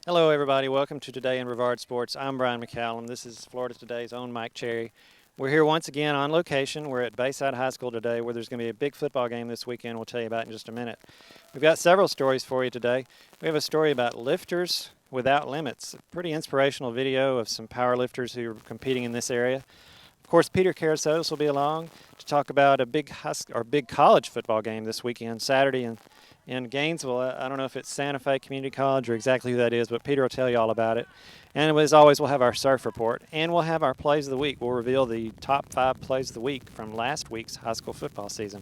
Hello, everybody. Welcome to Today in Brevard Sports. I'm Brian McCallum. This is Florida Today's own Mike Cherry. We're here once again on location. We're at Bayside High School today, where there's going to be a big football game this weekend. We'll tell you about in just a minute. We've got several stories for you today. We have a story about lifters without limits, a pretty inspirational video of some power lifters who are competing in this area. Of course, Peter Kerasotis will be along to talk about a big college football game this weekend, Saturday in Gainesville. I don't know if it's Santa Fe Community College or exactly who that is, but Peter will tell you all about it. And as always, we'll have our surf report, and we'll have our plays of the week. We'll reveal the top 5 plays of the week from last week's high school football season.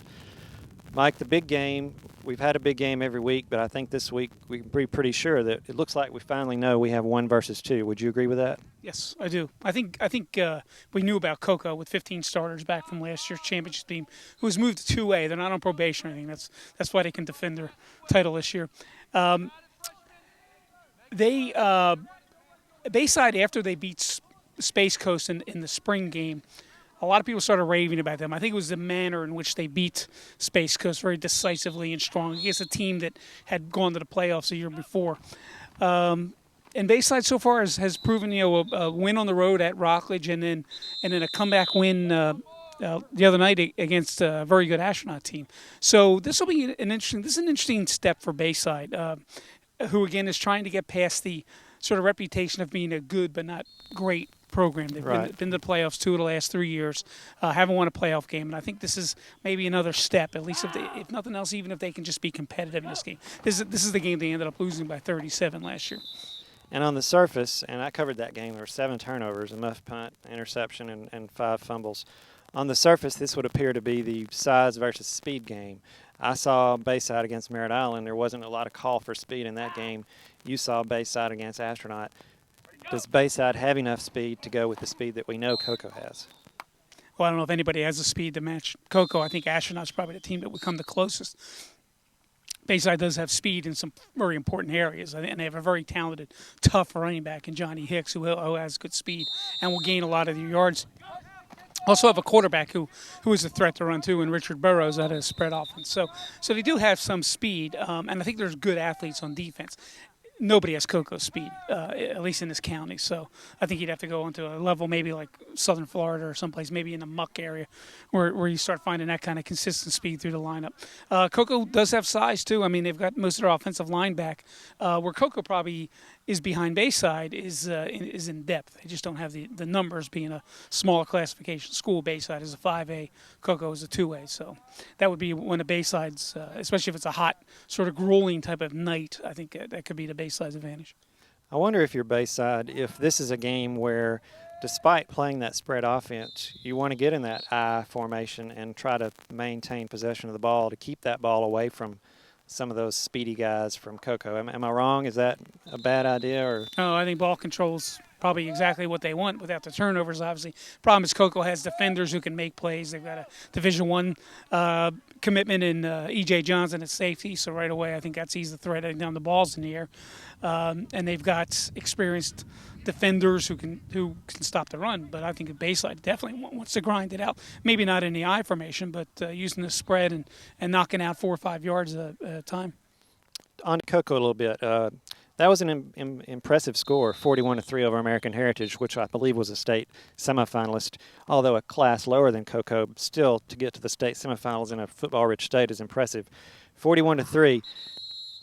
Mike, the big game, we've had a big game every week, but I think this week we can be pretty sure that it looks like we finally know we have 1 versus 2. Would you agree with that? Yes, I do. I think we knew about Cocoa with 15 starters back from last year's championship team, who was moved to 2A. They're not on probation or anything. That's why they can defend their title this year. Bayside, after they beat Space Coast in the spring game, a lot of people started raving about them. I think it was the manner in which they beat Space Coast very decisively and strong against a team that had gone to the playoffs a year before. And Bayside so far has proven, a win on the road at Rockledge and then a comeback win the other night against a very good Astronaut team. So this will be an interesting step for Bayside, who again is trying to get past the sort of reputation of being a good but not great program. They've been to the playoffs 2 of the last 3 years, haven't won a playoff game, and I think this is maybe another step, at least if nothing else, even if they can just be competitive in this game. This is the game they ended up losing by 37 last year. And on the surface, and I covered that game, there were 7 turnovers, a muff punt, interception, and 5 fumbles. On the surface, this would appear to be the size versus speed game. I saw Bayside against Merritt Island. There wasn't a lot of call for speed in that game. You saw Bayside against Astronaut. Does Bayside have enough speed to go with the speed that we know Cocoa has? Well, I don't know if anybody has the speed to match Cocoa. I think Astronaut's probably the team that would come the closest. Bayside does have speed in some very important areas, and they have a very talented, tough running back in Johnny Hicks who has good speed and will gain a lot of the yards. Also have a quarterback who is a threat to run too, and Richard Burrows at a spread offense. So they do have some speed, and I think there's good athletes on defense. Nobody has Cocoa speed, at least in this county. So I think you'd have to go into a level maybe like Southern Florida or someplace, maybe in the muck area, where you start finding that kind of consistent speed through the lineup. Cocoa does have size too. I mean, they've got most of their offensive line back. Where Cocoa probably is behind Bayside is in depth. They just don't have the numbers. Being a smaller classification school, Bayside is a 5A, Cocoa is a 2A. So that would be one of Bayside's, especially if it's a hot, sort of grueling type of night. I think that could be the Bayside's advantage. I wonder if you're Bayside, if this is a game where, despite playing that spread offense, you want to get in that I formation and try to maintain possession of the ball to keep that ball away from some of those speedy guys from Cocoa. Am I wrong? Is that a bad idea? Or? Oh, I think ball control's probably exactly what they want without the turnovers, obviously. Problem is Cocoa has defenders who can make plays. They've got a Division I commitment in E.J. Johnson at safety, so right away I think that sees the threat heading down the balls in the air. And they've got experienced defenders who can stop the run, but I think the Bayside definitely wants to grind it out. Maybe not in the I formation, but using the spread and knocking out 4 or 5 yards at a time. On to Cocoa a little bit. That was an impressive score, 41-3 over American Heritage, which I believe was a state semifinalist. Although a class lower than Cocoa, still to get to the state semifinals in a football-rich state is impressive. 41-3.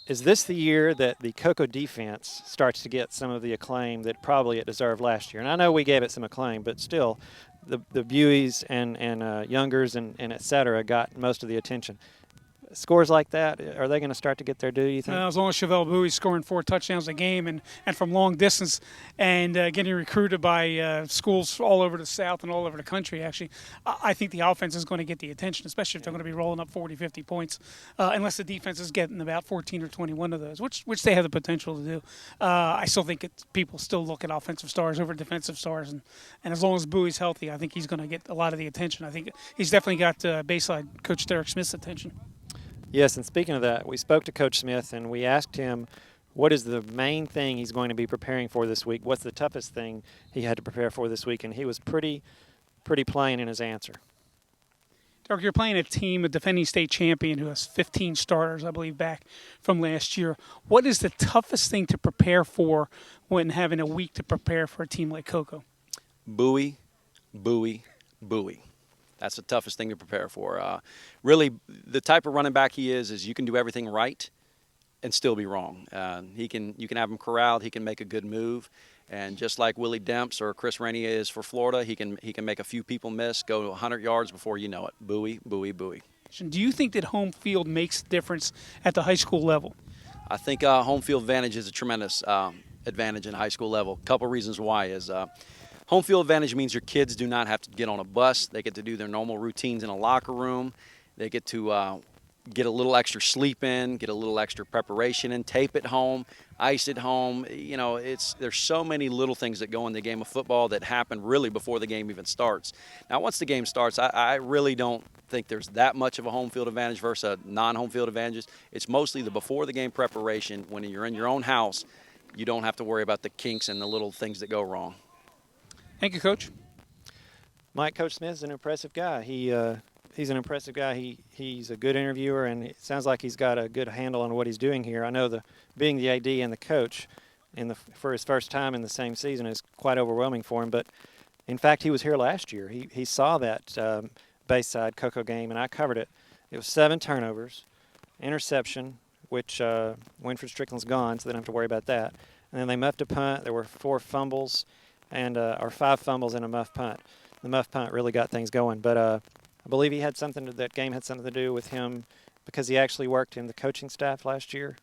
Is this the year that the Cocoa defense starts to get some of the acclaim that probably it deserved last year? And I know we gave it some acclaim, but still, the Bueys and Youngers and et cetera got most of the attention. Scores like that, are they going to start to get their due, you think? As long as Chevelle Bowie's scoring 4 touchdowns a game and from long distance and getting recruited by schools all over the South and all over the country, actually, I think the offense is going to get the attention, especially if they're going to be rolling up 40, 50 points, unless the defense is getting about 14 or 21 of those, which they have the potential to do. I still think people still look at offensive stars over defensive stars, and as long as Bowie's healthy, I think he's going to get a lot of the attention. I think he's definitely got Bayside Coach Derek Smith's attention. Yes, and speaking of that, we spoke to Coach Smith, and we asked him what is the main thing he's going to be preparing for this week. What's the toughest thing he had to prepare for this week? And he was pretty plain in his answer. Dirk, you're playing a team, a defending state champion who has 15 starters, I believe, back from last year. What is the toughest thing to prepare for when having a week to prepare for a team like Cocoa? Buoy, buoy, buoy. That's the toughest thing to prepare for. Really, the type of running back he is you can do everything right and still be wrong. You can have him corralled. He can make a good move, and just like Willie Demps or Chris Rainey is for Florida, he can make a few people miss, go 100 yards before you know it. Buoy, buoy, buoy. Do you think that home field makes a difference at the high school level? I think home field advantage is a tremendous advantage in high school level. A couple reasons why is home field advantage means your kids do not have to get on a bus. They get to do their normal routines in a locker room. They get to get a little extra sleep in, get a little extra preparation in, tape at home, ice at home. You know, there's so many little things that go in the game of football that happen really before the game even starts. Now, once the game starts, I really don't think there's that much of a home field advantage versus a non-home field advantage. It's mostly the before the game preparation. When you're in your own house, you don't have to worry about the kinks and the little things that go wrong. Thank you, Coach. Mike, Coach Smith is an impressive guy. He's an impressive guy. He's a good interviewer, and it sounds like he's got a good handle on what he's doing here. I know being the AD and the coach for his first time in the same season is quite overwhelming for him. But, in fact, he was here last year. He saw that Bayside Cocoa game, and I covered it. It was 7 turnovers, interception, which Winfred Strickland's gone, so they don't have to worry about that. And then they muffed a punt. There were 4 fumbles or 5 fumbles and a muff punt. The muff punt really got things going. But I believe that game had something to do with him because he actually worked in the coaching staff last year.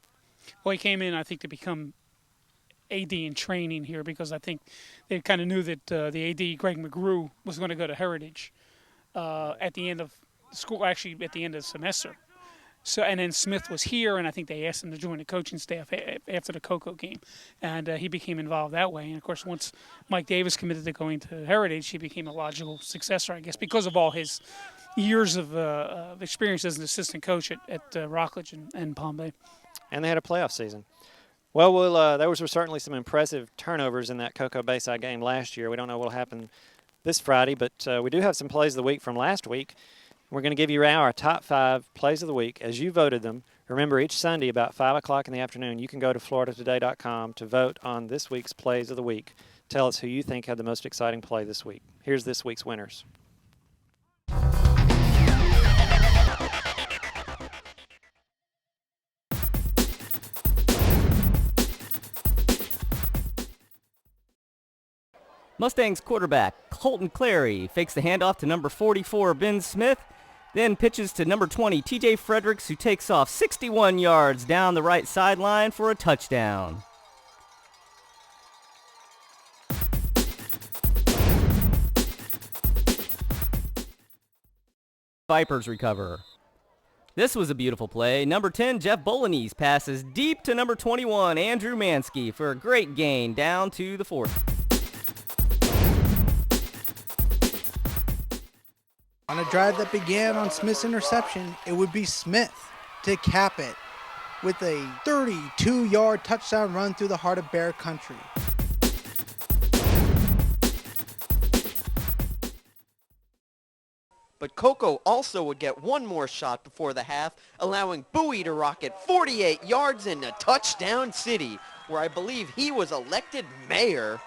Well, he came in, I think, to become AD in training here because I think they kind of knew that the AD, Greg McGrew, was going to go to Heritage at the end of school, actually at the end of the semester. So, and then Smith was here, and I think they asked him to join the coaching staff after the Cocoa game, and he became involved that way. And, of course, once Mike Davis committed to going to Heritage, he became a logical successor, I guess, because of all his years of experience as an assistant coach at Rockledge and Palm Bay. And they had a playoff season. Well, there were certainly some impressive turnovers in that Cocoa Bayside game last year. We don't know what will happen this Friday, but we do have some plays of the week from last week. We're going to give you our top 5 plays of the week as you voted them. Remember, each Sunday about 5 o'clock in the afternoon, you can go to floridatoday.com to vote on this week's plays of the week. Tell us who you think had the most exciting play this week. Here's this week's winners. Mustangs quarterback Colton Clary fakes the handoff to number 44, Ben Smith, then pitches to number 20, TJ Fredericks, who takes off 61 yards down the right sideline for a touchdown. Vipers recover. This was a beautiful play. Number 10, Jeff Bolognese passes deep to number 21, Andrew Mansky, for a great gain down to the 40. On a drive that began on Smith's interception, it would be Smith to cap it with a 32-yard touchdown run through the heart of Bear Country. But Cocoa also would get one more shot before the half, allowing Bowie to rocket 48 yards into Touchdown City, where I believe he was elected mayor.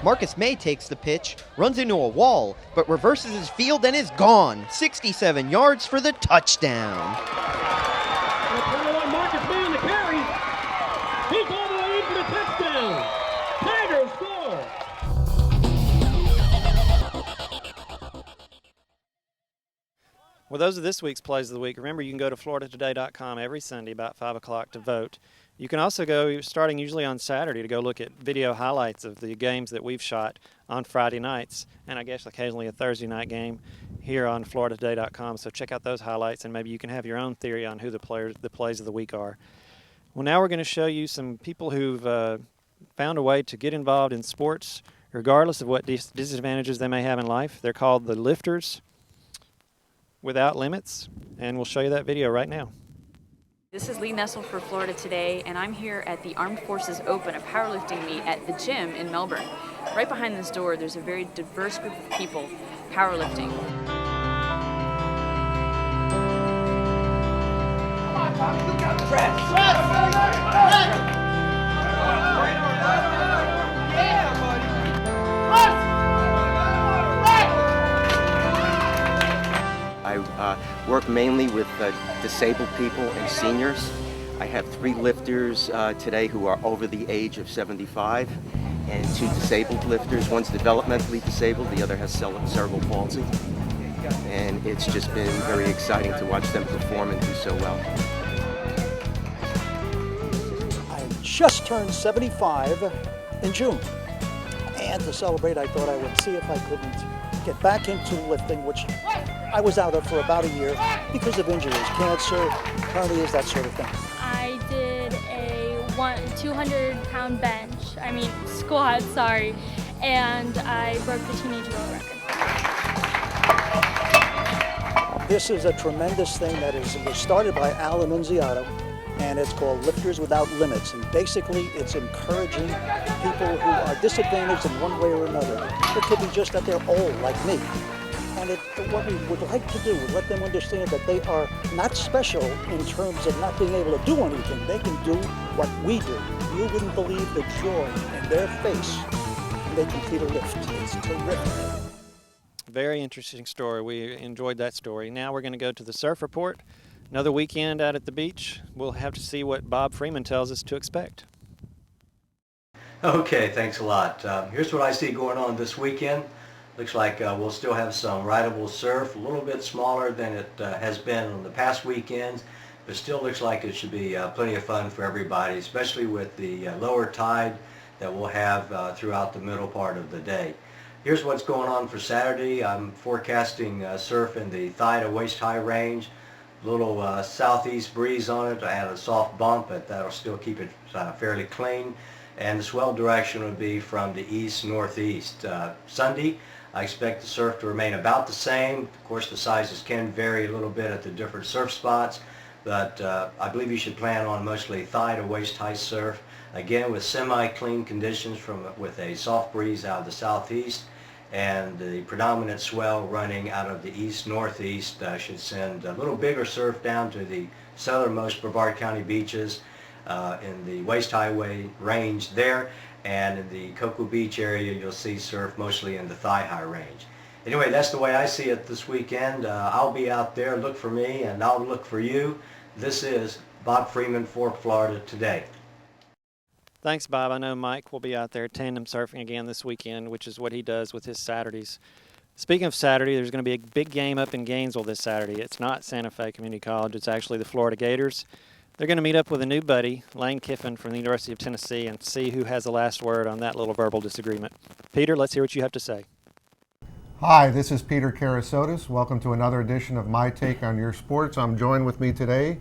Marcus May takes the pitch, runs into a wall, but reverses his field and is gone. 67 yards for the touchdown. Marcus May on the carry. He's all the way in for the touchdown. Tigers score. Well, those are this week's plays of the week. Remember, you can go to floridatoday.com every Sunday about 5 o'clock to vote. You can also go, starting usually on Saturday, to go look at video highlights of the games that we've shot on Friday nights, and I guess occasionally a Thursday night game here on floridatoday.com. So check out those highlights, and maybe you can have your own theory on who the plays of the week are. Well, now we're going to show you some people who've found a way to get involved in sports regardless of what disadvantages they may have in life. They're called the Lifters Without Limits, and we'll show you that video right now. This is Lee Nessel for Florida Today, and I'm here at the Armed Forces Open, a powerlifting meet at the gym in Melbourne. Right behind this door, there's a very diverse group of people powerlifting. I work mainly with disabled people and seniors. I have 3 lifters today who are over the age of 75, and 2 disabled lifters. One's developmentally disabled, the other has cerebral palsy. And it's just been very exciting to watch them perform and do so well. I just turned 75 in June. And to celebrate, I thought I would see if I couldn't get back into lifting, which I was out of for about a year because of injuries, cancer, hernias, that sort of thing. I did a 200-pound squat, and I broke the teenage world record. This is a tremendous thing that was started by Alan Nunziato, and it's called Lifters Without Limits. And basically, it's encouraging people who are disadvantaged in one way or another. It could be just that they're old, like me. And what we would like to do is let them understand that they are not special in terms of not being able to do anything. They can do what we do. You wouldn't believe the joy in their face when they complete a lift. It's terrific. Very interesting story. We enjoyed that story. Now we're going to go to the surf report. Another weekend out at the beach. We'll have to see what Bob Freeman tells us to expect. Okay, thanks a lot. Here's what I see going on this weekend. Looks like we'll still have some rideable surf, a little bit smaller than it has been on the past weekends, but still looks like it should be plenty of fun for everybody, especially with the lower tide that we'll have throughout the middle part of the day. Here's what's going on for Saturday. I'm forecasting surf in the thigh to waist high range. A little southeast breeze on it. I had a soft bump, but that'll still keep it fairly clean. And the swell direction would be from the east-northeast. Sunday, I expect the surf to remain about the same. Of course, the sizes can vary a little bit at the different surf spots, but I believe you should plan on mostly thigh to waist high surf. Again, with semi-clean conditions with a soft breeze out of the southeast, and the predominant swell running out of the east-northeast should send a little bigger surf down to the southernmost Brevard County beaches in the waist-high range there, and in the Cocoa Beach area you'll see surf mostly in the thigh-high range. Anyway, that's the way I see it this weekend. I'll be out there. Look for me and I'll look for you. This is Bob Freeman for Florida Today. Thanks, Bob. I know Mike will be out there tandem surfing again this weekend, which is what he does with his Saturdays. Speaking of Saturday, there's going to be a big game up in Gainesville this Saturday. It's not Santa Fe Community College. It's actually the Florida Gators. They're going to meet up with a new buddy, Lane Kiffin from the University of Tennessee, and see who has the last word on that little verbal disagreement. Peter, let's hear what you have to say. Hi, this is Peter Kerasotis. Welcome to another edition of My Take on Your Sports. I'm joined with me today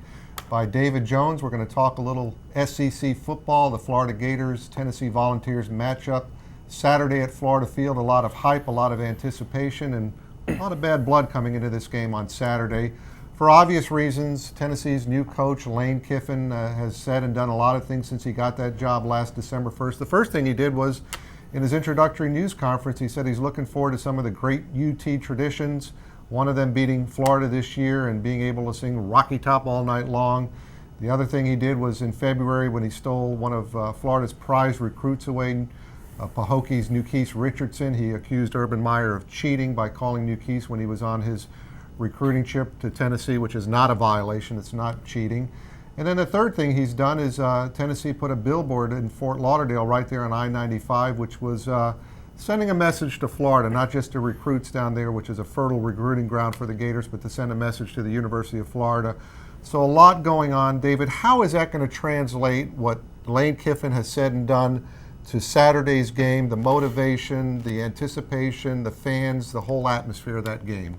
by David Jones. We're going to talk a little SEC football, the Florida Gators, Tennessee Volunteers matchup Saturday at Florida Field. A lot of hype, a lot of anticipation, and a lot of bad blood coming into this game on Saturday. For obvious reasons, Tennessee's new coach, Lane Kiffin, has said and done a lot of things since he got that job last December 1st. The first thing he did was, in his introductory news conference, he said he's looking forward to some of the great UT traditions, one of them beating Florida this year and being able to sing Rocky Top all night long. The other thing he did was in February when he stole one of Florida's prize recruits away, Pahokie's Newkeese Richardson. He accused Urban Meyer of cheating by calling Newkeese when he was on his recruiting trip to Tennessee, which is not a violation. It's not cheating. And then the third thing he's done is Tennessee put a billboard in Fort Lauderdale right there on I-95, which was sending a message to Florida, not just to recruits down there, which is a fertile recruiting ground for the Gators, but to send a message to the University of Florida. So a lot going on. David, how is that going to translate what Lane Kiffin has said and done to Saturday's game, the motivation, the anticipation, the fans, the whole atmosphere of that game?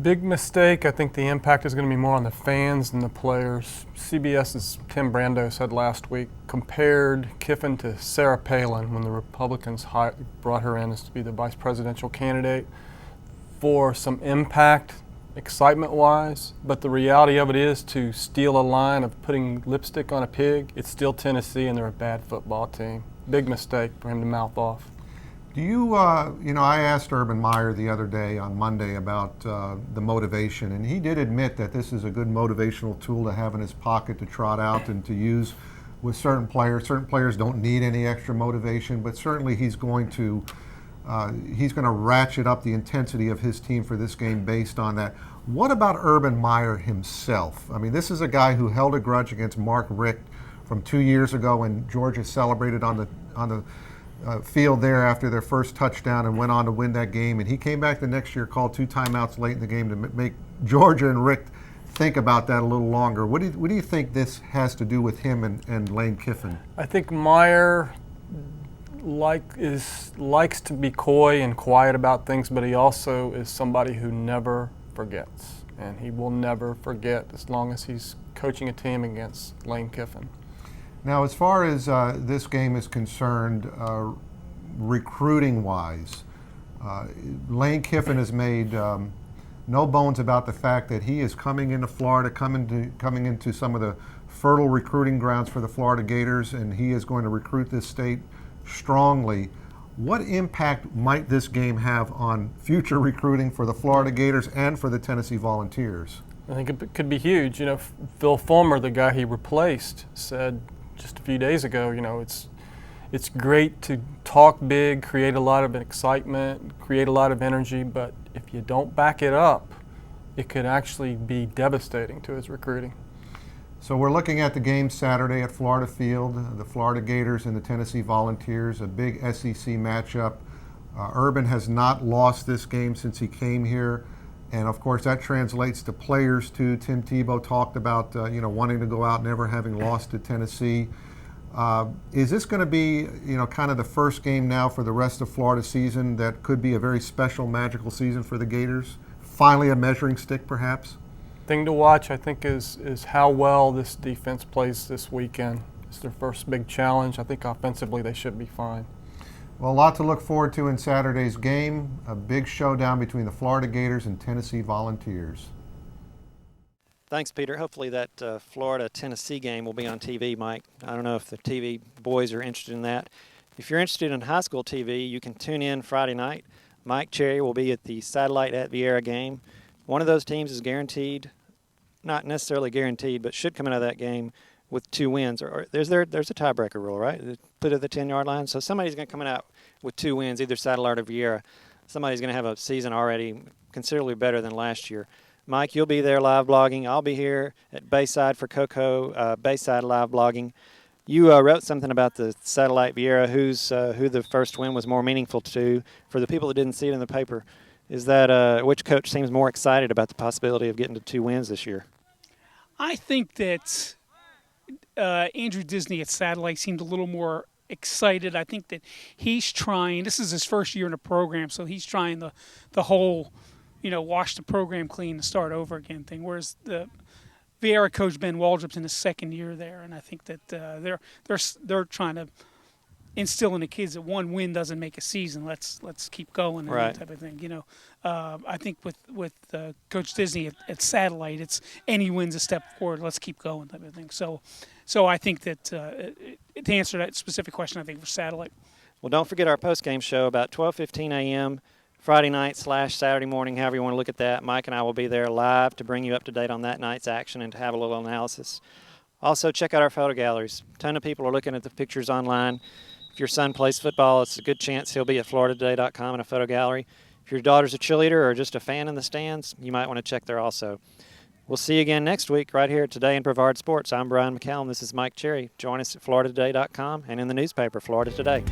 Big mistake. I think the impact is going to be more on the fans than the players. CBS's Tim Brando said last week, compared Kiffin to Sarah Palin when the Republicans brought her in as to be the vice presidential candidate. For some impact, excitement-wise, but the reality of it is to steal a line of putting lipstick on a pig, it's still Tennessee and they're a bad football team. Big mistake for him to mouth off. Do you, I asked Urban Meyer the other day on Monday about the motivation, and he did admit that this is a good motivational tool to have in his pocket to trot out and to use with certain players. Certain players don't need any extra motivation, but certainly he's going to ratchet up the intensity of his team for this game based on that. What about Urban Meyer himself? I mean, this is a guy who held a grudge against Mark Richt from 2 years ago when Georgia celebrated on the field there after their first touchdown and went on to win that game. And he came back the next year, called 2 timeouts late in the game to make Georgia and Richt think about that a little longer. What do you think this has to do with him and Lane Kiffin? I think Meyer likes to be coy and quiet about things, but he also is somebody who never forgets. And he will never forget as long as he's coaching a team against Lane Kiffin. Now, as far as this game is concerned, recruiting-wise, Lane Kiffin has made no bones about the fact that he is coming into Florida, coming into some of the fertile recruiting grounds for the Florida Gators, and he is going to recruit this state strongly. What impact might this game have on future recruiting for the Florida Gators and for the Tennessee Volunteers? I think it could be huge. You know, Phil Fulmer, the guy he replaced, said just a few days ago, it's great to talk big, create a lot of excitement, create a lot of energy, but if you don't back it up, it could actually be devastating to his recruiting. So we're looking at the game Saturday at Florida Field, the Florida Gators and the Tennessee Volunteers, a big SEC matchup. Urban has not lost this game since he came here, and of course that translates to players too. Tim Tebow talked about wanting to go out, never having lost to Tennessee. Is this going to be kind of the first game now for the rest of Florida season that could be a very special, magical season for the Gators? Finally a measuring stick, perhaps? Thing to watch, I think, is how well this defense plays this weekend. It's their first big challenge. I think offensively they should be fine. Well, a lot to look forward to in Saturday's game, a big showdown between the Florida Gators and Tennessee Volunteers. Thanks, Peter. Hopefully that Florida-Tennessee game will be on TV, Mike. I don't know if the TV boys are interested in that. If you're interested in high school TV, you can tune in Friday night. Mike Cherry will be at the Satellite at Viera game. One of those teams is guaranteed, not necessarily guaranteed, but should come out of that game with 2 wins. Or there's a tiebreaker rule, right? Put it at the 10-yard line. So somebody's going to come out with 2 wins, either Satellite or Viera. Somebody's going to have a season already considerably better than last year. Mike, you'll be there live blogging. I'll be here at Bayside for Coco, Bayside live blogging. You wrote something about the Satellite Viera, who the first win was more meaningful to. For the people that didn't see it in the paper, is that which coach seems more excited about the possibility of getting to 2 wins this year? I think that Andrew Disney at Satellite seemed a little more excited. I think that he's trying, this is his first year in the program, so he's trying the whole, wash the program clean and start over again thing, whereas the Viera coach Ben Waldrop's in his second year there, and I think that they're trying to instill in the kids that 1 win doesn't make a season. Let's keep going and right. that type of thing. I think with Coach Disney at Satellite, it's any win's a step forward. Let's keep going type of thing. So I think that to answer that specific question, I think for Satellite. Well, don't forget our post-game show about 12:15 a.m. Friday night / Saturday morning, however you want to look at that. Mike and I will be there live to bring you up to date on that night's action and to have a little analysis. Also, check out our photo galleries. A ton of people are looking at the pictures online. If your son plays football, it's a good chance he'll be at floridatoday.com in a photo gallery. If your daughter's a cheerleader or just a fan in the stands, you might want to check there also. We'll see you again next week right here Today in Brevard Sports. I'm Brian McCallum. This is Mike Cherry. Join us at floridatoday.com and in the newspaper, Florida Today.